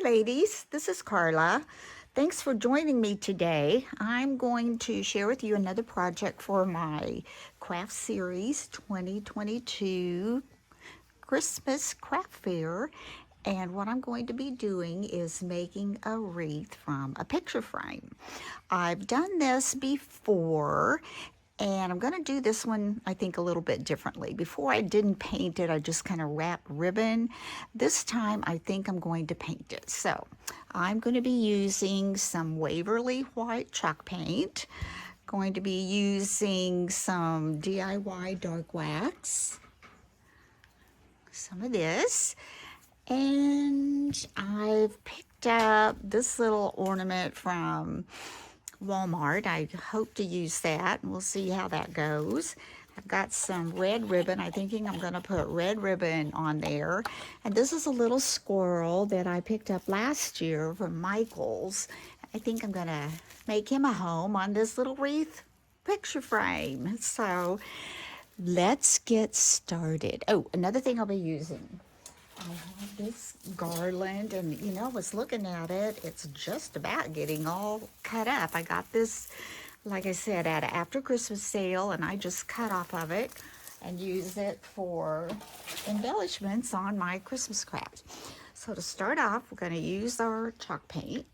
ladies, this is Carla. Thanks for joining me today. I'm going to share with you another project for my craft series 2022 Christmas craft fair. And what I'm going to be doing is making a wreath from a picture frame. I've done this before, and I'm going to do this one, I think, a little bit differently. Before I didn't paint it, I just kind of wrapped ribbon. This time I think I'm going to paint it. So I'm going to be using some Waverly white chalk paint. Going to be using some DIY dark wax. Some of this. And I've picked up this little ornament from Walmart. I hope to use that, and we'll see how that goes. I've got some red ribbon. I'm thinking I'm going to put red ribbon on there. And this is a little squirrel that I picked up last year from Michael's. I think I'm going to make him a home on this little wreath picture frame. So let's get started. Oh, another thing I'll be using. I have this garland, and I was looking at it. It's just about getting all cut up. I got this, like I said, at an after Christmas sale, and I just cut off of it and use it for embellishments on my Christmas craft. So to start off, we're going to use our chalk paint.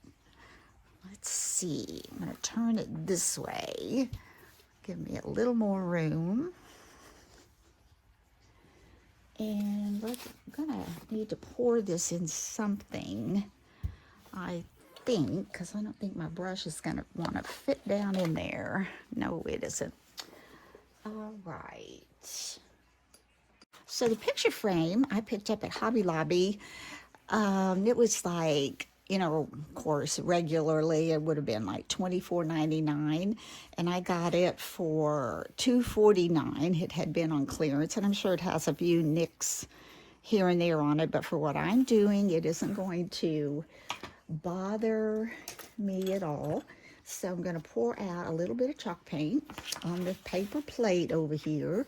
Let's see. I'm going to turn it this way. Give me a little more room. And I'm gonna need to pour this in something, I think, because I don't think my brush is gonna want to fit down in there. No, it isn't. All right. So the picture frame I picked up at Hobby Lobby. It was like, of course, regularly it would have been like $24.99, and I got it for $2.49. It had been on clearance, and I'm sure it has a few nicks here and there on it, but for what I'm doing, it isn't going to bother me at all. So I'm going to pour out a little bit of chalk paint on the paper plate over here.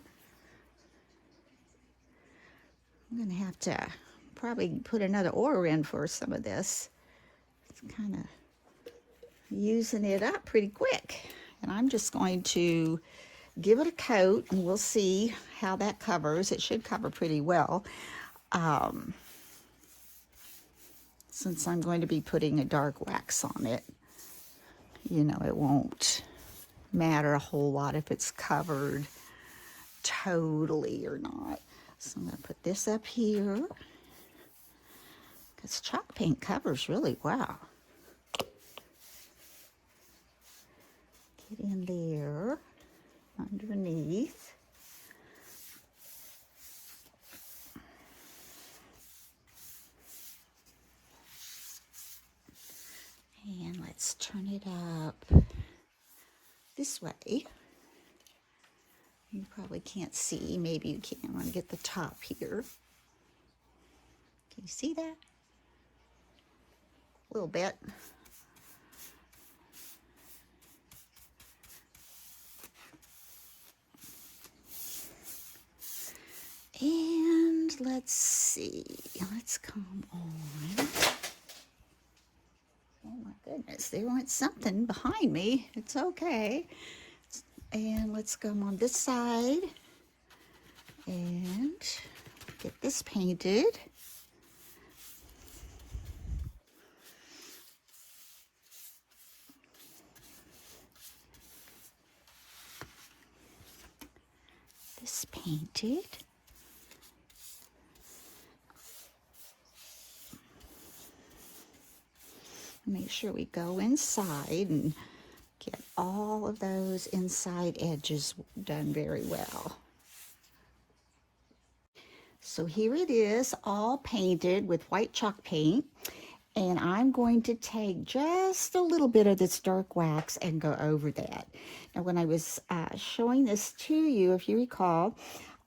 I'm going to have to probably put another order in for some of this. It's kind of using it up pretty quick. And I'm just going to give it a coat, and we'll see how that covers. It should cover pretty well. Since I'm going to be putting a dark wax on it, it won't matter a whole lot if it's covered totally or not. So I'm going to put this up here, because chalk paint covers really well. Get in there underneath. And let's turn it up this way. You probably can't see. Maybe you can. I'm going to get the top here. Can you see that? A little bit. And let's see. Let's come on. Oh my goodness, there went something behind me. It's okay. And let's come on this side and get this painted. This painted. Make sure we go inside and get all of those inside edges done very well. So here it is, all painted with white chalk paint. And I'm going to take just a little bit of this dark wax and go over that. Now, when I was showing this to you, if you recall,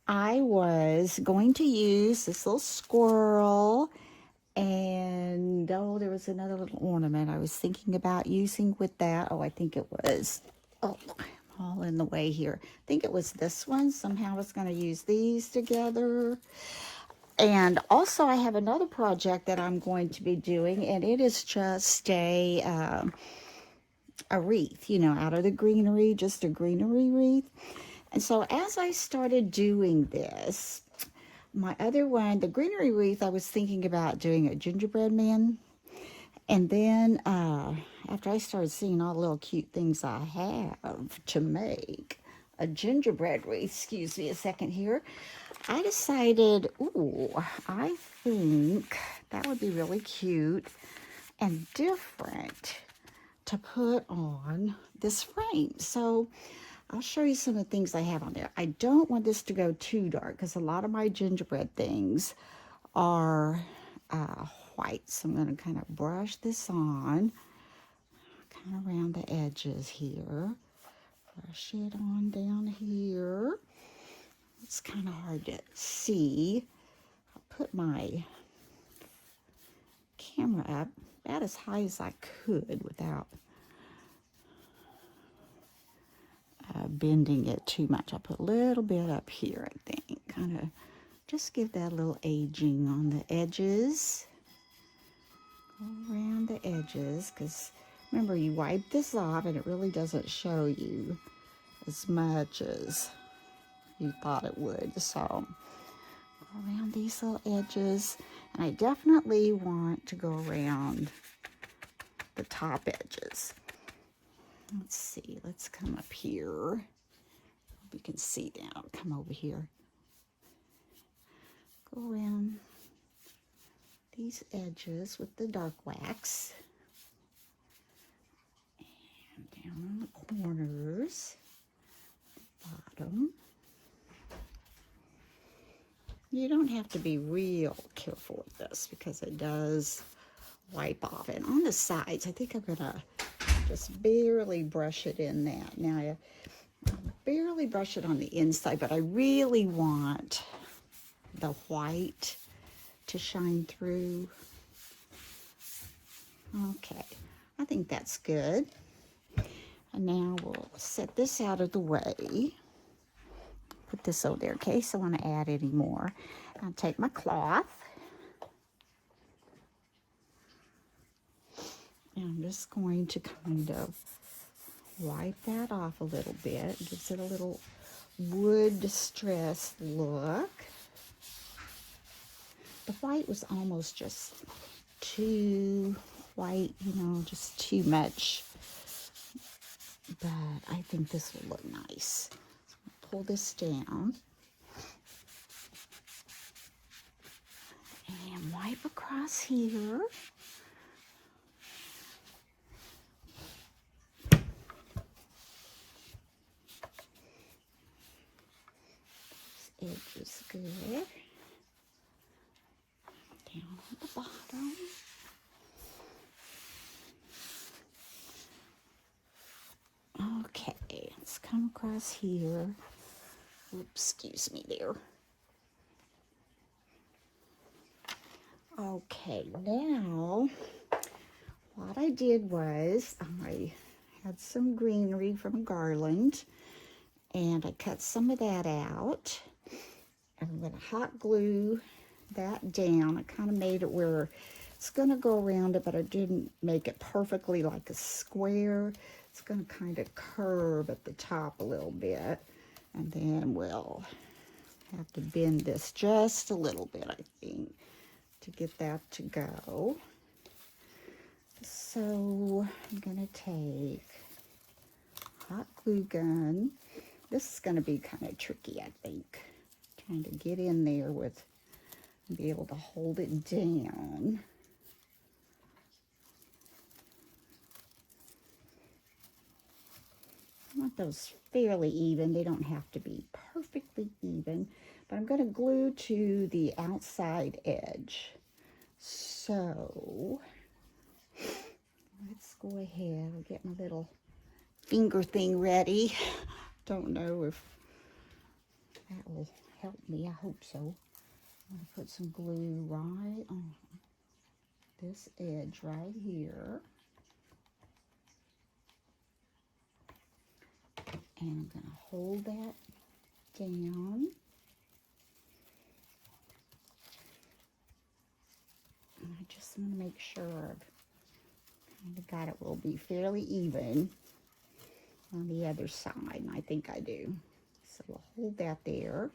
I was going to use this little squirrel, and there was another little ornament I was thinking about using with that. I think it was, I'm all in the way here. I think it was this one. Somehow I was going to use these together. And also I have another project that I'm going to be doing, and it is just a wreath, you know, out of the greenery, just a greenery wreath. And so as I started doing this, my other one, the greenery wreath, I was thinking about doing a gingerbread man. And then after I started seeing all the little cute things I have to make a gingerbread wreath, excuse me a second here, I decided, ooh, I think that would be really cute and different to put on this frame. So I'll show you some of the things I have on there. I don't want this to go too dark because a lot of my gingerbread things are white. So I'm going to kind of brush this on, kind of around the edges here. Brush it on down here. It's kind of hard to see. I'll put my camera up about as high as I could without bending it too much. I'll put a little bit up here, I think. Kind of just give that a little aging on the edges. Go around the edges, because remember, you wipe this off and it really doesn't show you as much as you thought it would. So go around these little edges, and I definitely want to go around the top edges. Let's see, let's come up here. You can see down, come over here. Go around these edges with the dark wax. And down on the corners, bottom. You don't have to be real careful with this because it does wipe off. And on the sides, I think I'm gonna just barely brush it in that. Now I barely brush it on the inside, but I really want the white to shine through. Okay, I think that's good. And now we'll set this out of the way. Put this over there in case I want to add any more. I'll take my cloth. And I'm just going to kind of wipe that off a little bit. It gives it a little wood distressed look. The white was almost just too white, you know, just too much. But I think this will look nice. So I'm gonna pull this down. And wipe across here. This edge is good. Down on the bottom. Okay, let's come across here. Oops, excuse me there. Okay, now what I did was I had some greenery from a garland, and I cut some of that out. I'm going to hot glue that down. I kind of made it where it's going to go around it, but I didn't make it perfectly like a square. It's going to kind of curve at the top a little bit, and then we'll have to bend this just a little bit, I think, to get that to go. So I'm going to take hot glue gun. This is going to be kind of tricky, I think, trying to get in there with, be able to hold it down. I want those fairly even. They don't have to be perfectly even, but I'm going to glue to the outside edge. So let's go ahead. I'll get my little finger thing ready. Don't know if that will help me. I hope so. I'm going to put some glue right on this edge right here. And I'm going to hold that down. just want to make sure I've kind of got it. Will be fairly even on the other side, and I think I do. So we'll hold that there.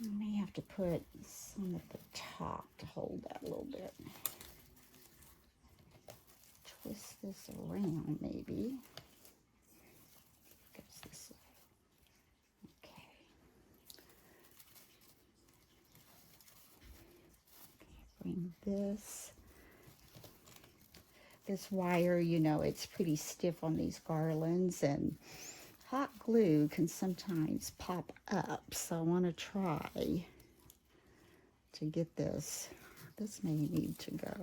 I may have to put some at the top to hold that a little bit. Twist this around, maybe. Goes this way. Okay. Bring this wire, you know, it's pretty stiff on these garlands, and hot glue can sometimes pop up, so I want to try to get this. This may need to go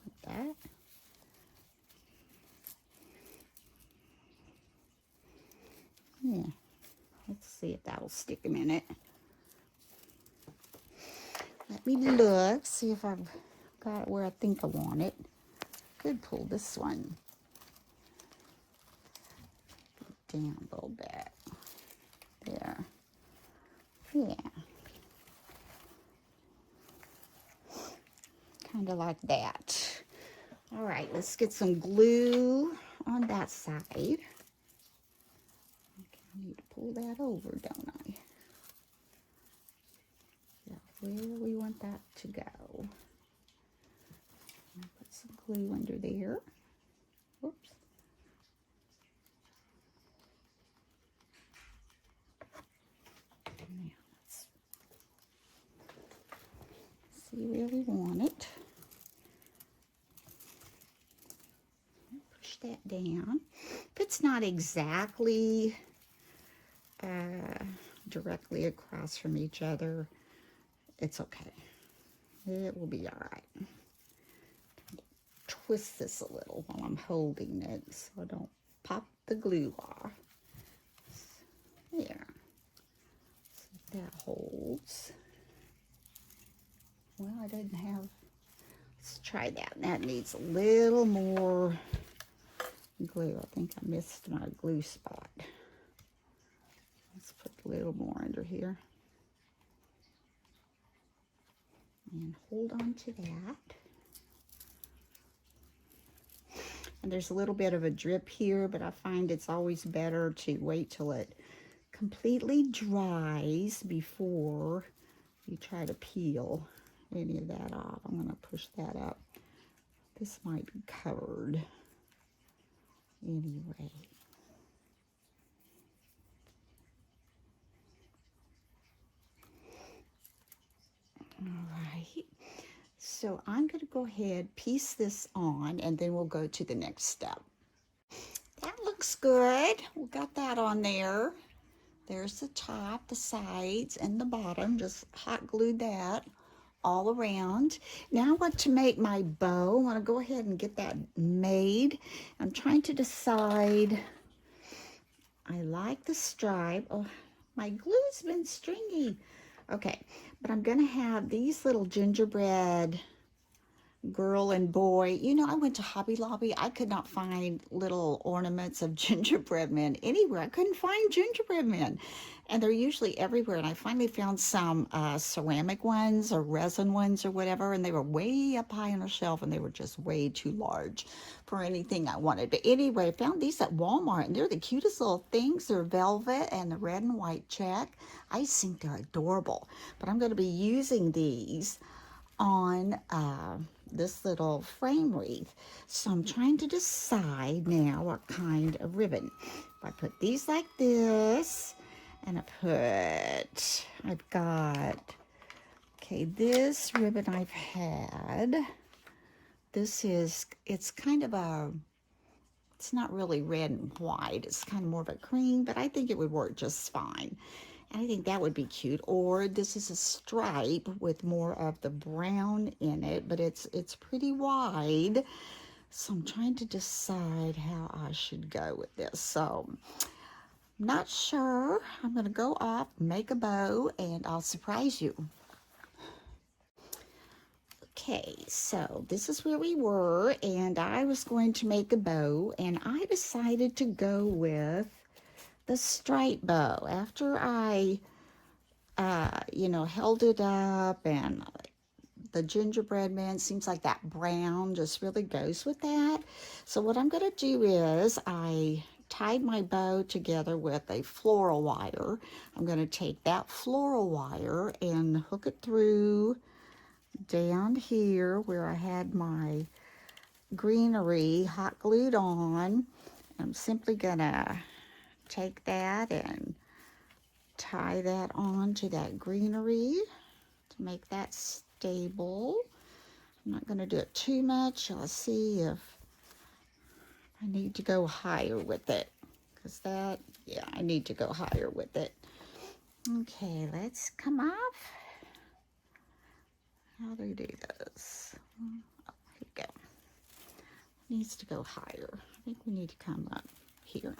like that. Yeah, let's see if that'll stick a minute. Let me look, see if I've got it where I think I want it. Could pull this one down a little bit. There. Yeah. Kind of like that. All right, let's get some glue on that side. Okay, I need to pull that over, don't I? Yeah, where we want that to go. Put some glue under there. Whoops. Now let's see where we want it. Push that down. If it's not exactly directly across from each other, it's okay. It will be all right. Twist this a little while I'm holding it so I don't pop the glue off. There. See if that holds. Well, I didn't have, let's try that. That needs a little more glue. I think I missed my glue spot. Let's put a little more under here. And hold on to that. And there's a little bit of a drip here, but I find it's always better to wait till it completely dries before you try to peel any of that off. I'm going to push that up. This might be covered anyway. All right. So I'm going to go ahead, piece this on, and then we'll go to the next step. That looks good. We got that on there. There's the top, the sides, and the bottom. Just hot glued that all around. Now I want to make my bow. I want to go ahead and get that made. I'm trying to decide. I like the stripe. Oh, my glue's been stringy. Okay, but I'm going to have these little gingerbread girl and boy. You know, I went to Hobby Lobby. I could not find little ornaments of gingerbread men anywhere. I couldn't find gingerbread men. And they're usually everywhere. And I finally found some ceramic ones or resin ones or whatever. And they were way up high on a shelf. And they were just way too large for anything I wanted. But anyway, I found these at Walmart. And they're the cutest little things. They're velvet and the red and white check. I just think they're adorable. But I'm going to be using these on this little frame wreath. So I'm trying to decide now what kind of ribbon. If I put these like this, and I've got, okay, this ribbon I've had. This is, it's kind of a, it's not really red and white. It's kind of more of a cream, but I think it would work just fine. I think that would be cute. Or this is a stripe with more of the brown in it, but it's pretty wide. So I'm trying to decide how I should go with this. So I'm not sure. I'm going to go off, make a bow, and I'll surprise you. Okay, so this is where we were, and I was going to make a bow, and I decided to go with the stripe bow. After I you know, held it up, and the gingerbread man seems like that brown just really goes with that. So what I'm going to do is I tied my bow together with a floral wire. I'm going to take that floral wire and hook it through down here where I had my greenery hot glued on. I'm simply going to take that and tie that on to that greenery to make that stable. I'm not going to do it too much. I'll see if I need to go higher with it. Because that, yeah, I need to go higher with it. Okay, let's come off. How do you do this? Oh, here we go. Needs to go higher. I think we need to come up here.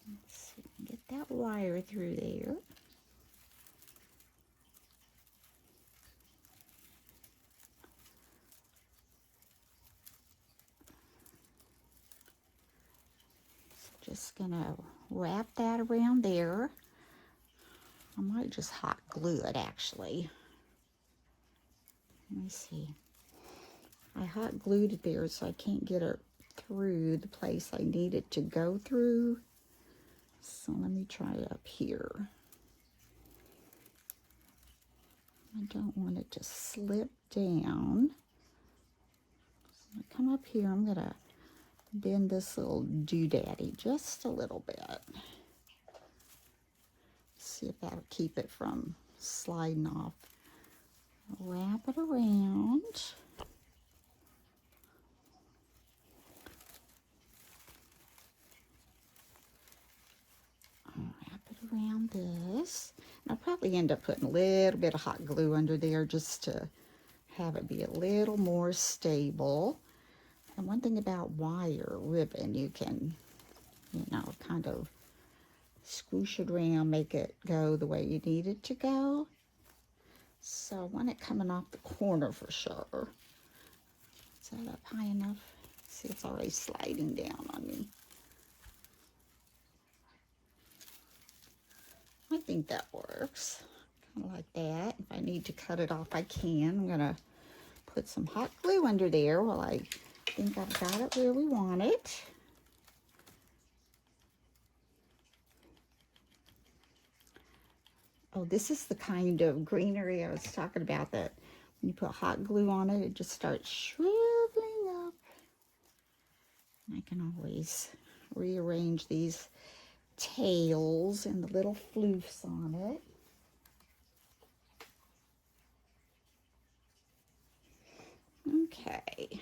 Let's see, get that wire through there. Just gonna wrap that around there. I might just hot glue it actually. Let me see. I hot glued it there so I can't get it through the place I need it to go through. So let me try it up here. I don't want it to slip down. So I come up here, I'm gonna bend this little doodaddy just a little bit. See if that'll keep it from sliding off. Wrap it around. Wrap it around this. And I'll probably end up putting a little bit of hot glue under there just to have it be a little more stable. And one thing about wire ribbon, you can, you know, kind of squish it around, make it go the way you need it to go. So I want it coming off the corner for sure. Is that up high enough? See, it's already sliding down on me. I think that works. Kind of like that. If I need to cut it off, I can. I'm going to put some hot glue under there while I think I've got it where we want it. Oh, this is the kind of greenery I was talking about, that when you put hot glue on it, it just starts shriveling up. I can always rearrange these tails and the little floofs on it. Okay.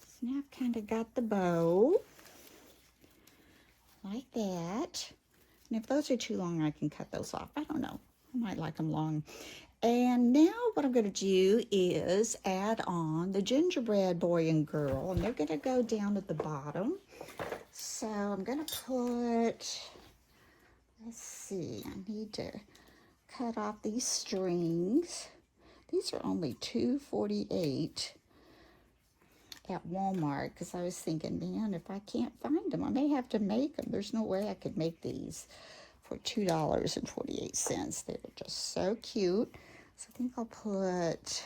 So now I've kind of got the bow like that. And if those are too long, I can cut those off. I don't know. I might like them long. And now what I'm going to do is add on the gingerbread boy and girl. And they're going to go down at the bottom. So I'm going to put, let's see, I need to cut off these strings. These are only $2.48 at Walmart, because I was thinking, man, if I can't find them, I may have to make them. There's no way I could make these for $2.48. They were just so cute. So I think I'll put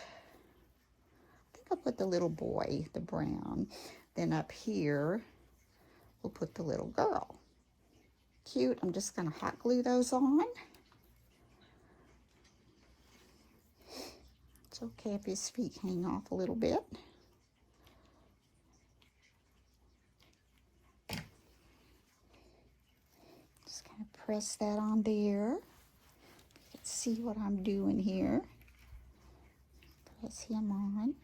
the little boy, the brown. Then up here, we'll put the little girl. Cute. I'm just going to hot glue those on. It's okay if his feet hang off a little bit. Just kind of press that on there. You can see what I'm doing here. Press him on.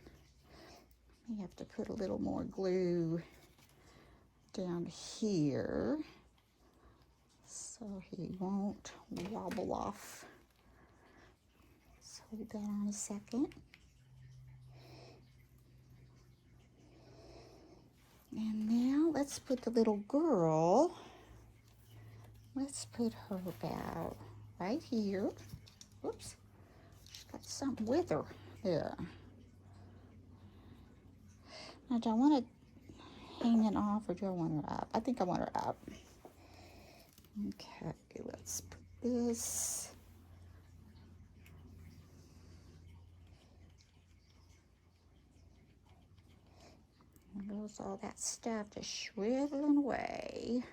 I have to put a little more glue down here so he won't wobble off. Let's hold that on a second. And now let's put the little girl, let's put her about right here. Whoops, she's got something with her there. Now, do I want to hang it off or do I want her up? I think I want her up. Okay, let's put this. There goes all that stuff just shriveling away.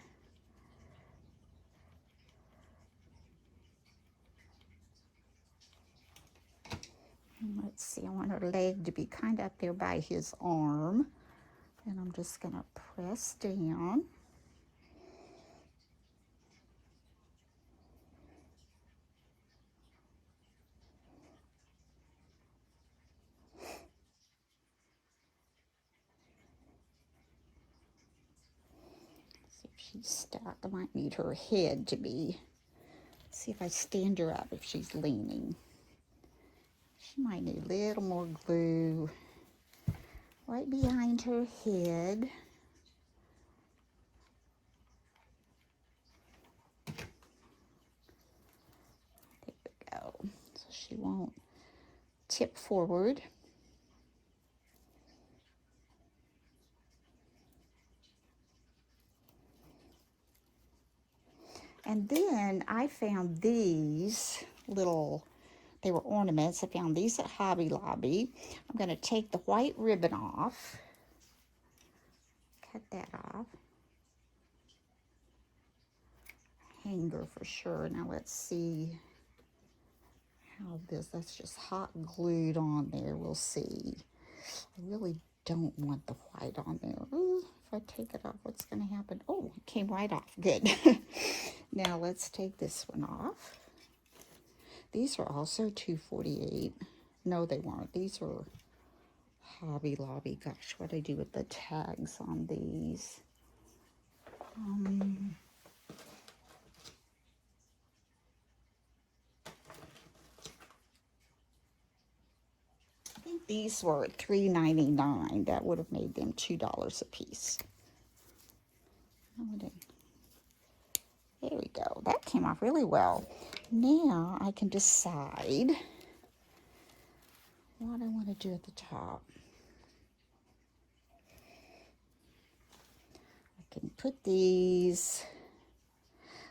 And let's see, I want her leg to be kind of up there by his arm. And I'm just going to press down. See if she's stuck. I might need her head to be. See if I stand her up if she's leaning. She might need a little more glue right behind her head. There we go. So she won't tip forward. And then I found these little, they were ornaments. I found these at Hobby Lobby. I'm going to take the white ribbon off. Cut that off. Hanger for sure. Now let's see how that's just hot glued on there. We'll see. I really don't want the white on there. Ooh, if I take it off, what's going to happen? Oh, it came right off. Good. Now let's take this one off. These are also $2.48. No, they weren't. These are Hobby Lobby. Gosh, what do I do with the tags on these? I think these were $3.99. That would have made them $2 a piece. There we go. That came off really well. Now I can decide what I want to do at the top. I can put these,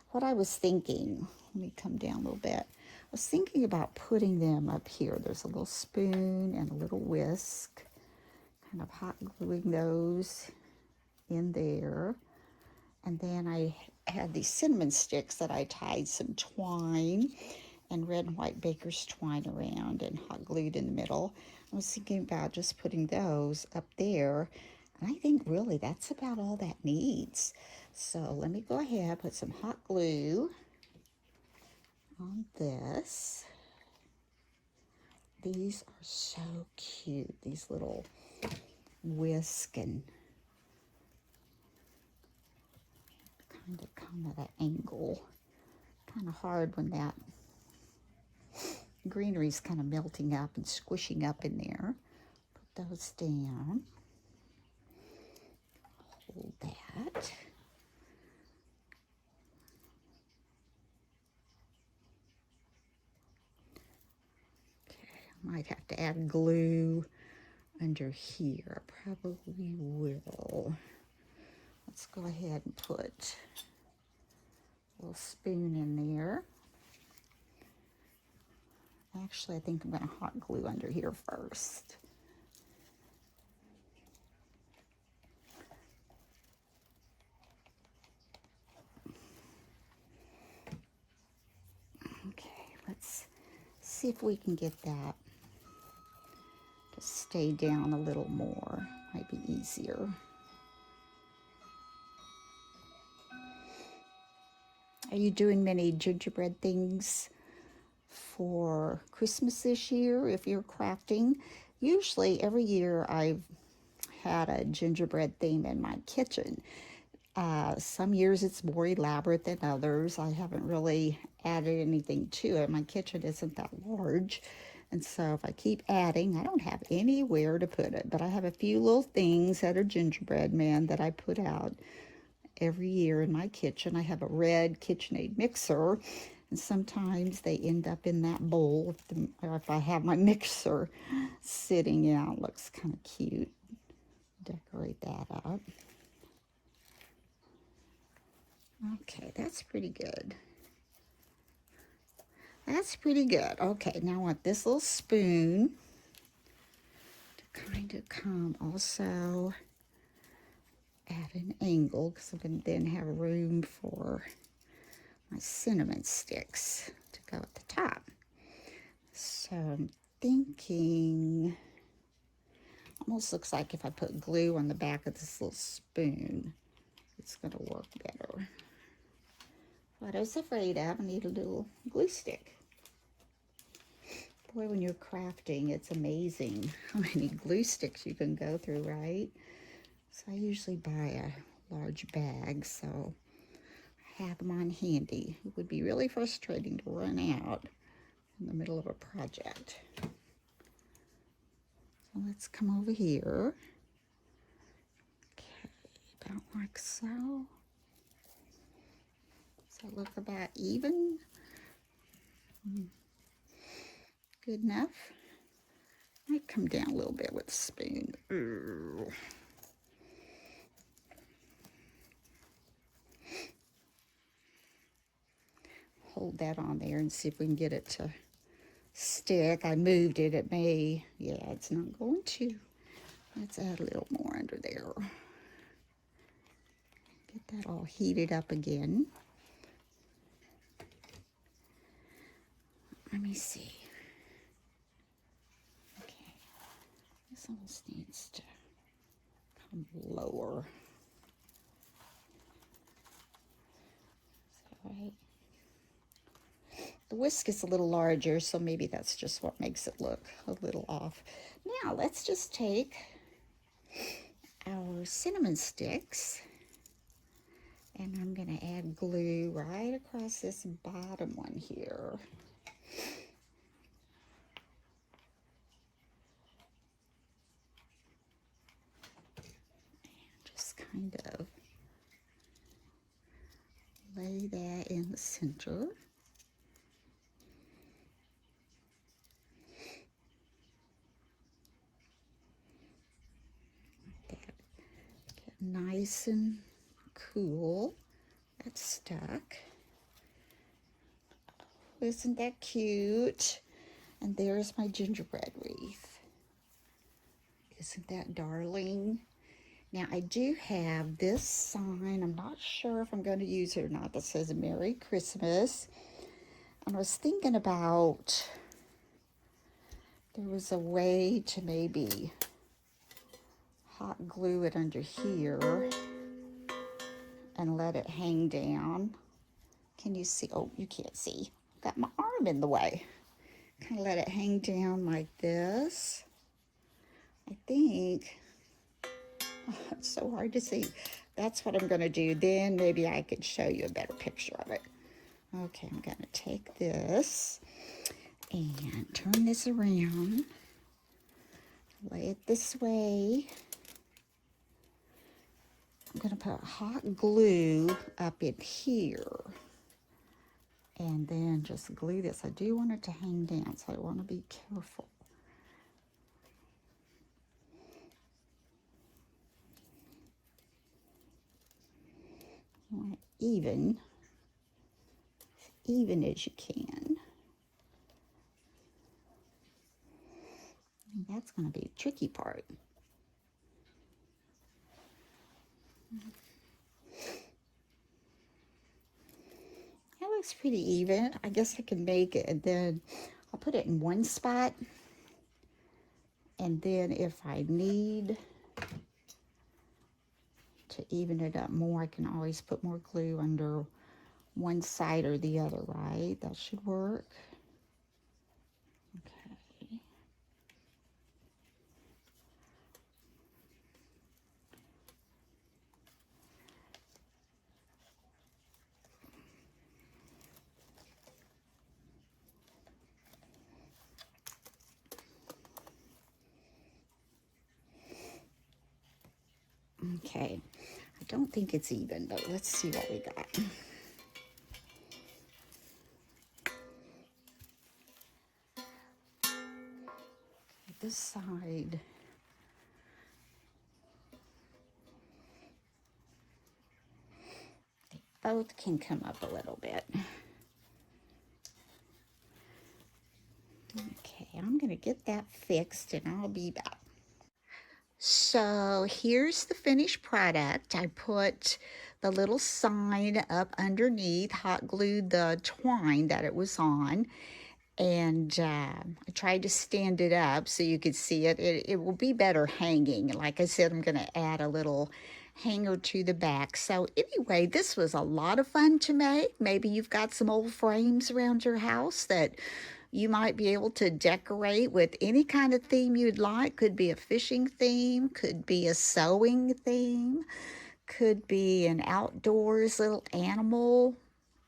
what I was thinking, let me come down a little bit. I was thinking about putting them up here. There's a little spoon and a little whisk, kind of hot gluing those in there. And then I had these cinnamon sticks that I tied some twine and red and white baker's twine around and hot glued in the middle. I was thinking about just putting those up there. And I think really that's about all that needs. So let me go ahead, put some hot glue on this. These are so cute, these little whisk and kind of come at an angle. Kind of hard when that greenery's kind of melting up and squishing up in there. Put those down. Hold that. Might have to add glue under here. Probably will. Let's go ahead and put a little spoon in there. Actually, I think I'm going to hot glue under here first. Okay, let's see if we can get that to stay down a little more. Might be easier. Are you doing many gingerbread things for Christmas this year if you're crafting? Usually every year I've had a gingerbread theme in my kitchen. Some years it's more elaborate than others. I haven't really added anything to it. My kitchen isn't that large. And so if I keep adding, I don't have anywhere to put it. But I have a few little things that are gingerbread men that I put out every year in my kitchen. I have a red KitchenAid mixer. And sometimes they end up in that bowl if I have my mixer sitting out. Looks kind of cute. decorate that up. Okay, that's pretty good. That's pretty good. Okay, now I want this little spoon to kind of come also at an angle, because I'm going to then have room for my cinnamon sticks to go at the top. So I'm thinking, almost looks like if I put glue on the back of this little spoon, it's going to work better. What I was afraid of, I need a little glue stick. Boy, when you're crafting, it's amazing how many glue sticks you can go through, right? So I usually buy a large bag, so I have them on handy. It would be really frustrating to run out in the middle of a project. So let's come over here. Okay, about like so. Does that look about even? Good enough. Might come down a little bit with the spoon. Hold that on there and see if we can get it to stick. I moved it. It may, yeah, it's not going to. Let's add a little more under there. Get that all heated up again. Let me see. Okay, this almost needs to come lower. Is that right? The whisk is a little larger, so maybe that's just what makes it look a little off. Now let's just take our cinnamon sticks, and I'm going to add glue right across this bottom one here. And just kind of lay that in the center. Nice and cool. That's stuck. Isn't that cute? And there's my gingerbread wreath. Isn't that darling? Now I do have this sign. I'm not sure if I'm going to use it or not. That says Merry Christmas. And I was thinking about, there was a way to maybe hot glue it under here and let it hang down. Can you see? Oh, you can't see. Got my arm in the way. Kind of let it hang down like this. I think, oh, it's so hard to see. That's what I'm going to do. Then maybe I could show you a better picture of it. Okay, I'm going to take this and turn this around. Lay it this way. I'm going to put hot glue up in here and then just glue this. I do want it to hang down, so I want to be careful. You want it even as you can. And that's going to be the tricky part. That looks pretty even. I guess I can make it, and then I'll put it in one spot, and then if I need to even it up more, I can always put more glue under one side or the other, right? That should work. Okay. Okay, I don't think it's even, but let's see what we got. This side both can come up a little bit. Okay, I'm going to get that fixed and I'll be back. So here's the finished product. I put the little sign up underneath, hot glued the twine that it was on, and I tried to stand it up so you could see it. It will be better hanging. Like I said, I'm going to add a little hanger to the back. So anyway, this was a lot of fun to make. Maybe you've got some old frames around your house that you might be able to decorate with any kind of theme you'd like. Could be a fishing theme, could be a sewing theme, could be an outdoors little animal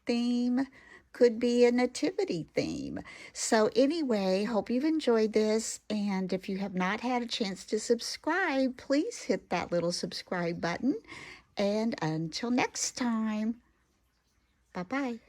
theme, could be a nativity theme. So anyway, hope you've enjoyed this, and if you have not had a chance to subscribe, please hit that little subscribe button, and until next time, bye-bye.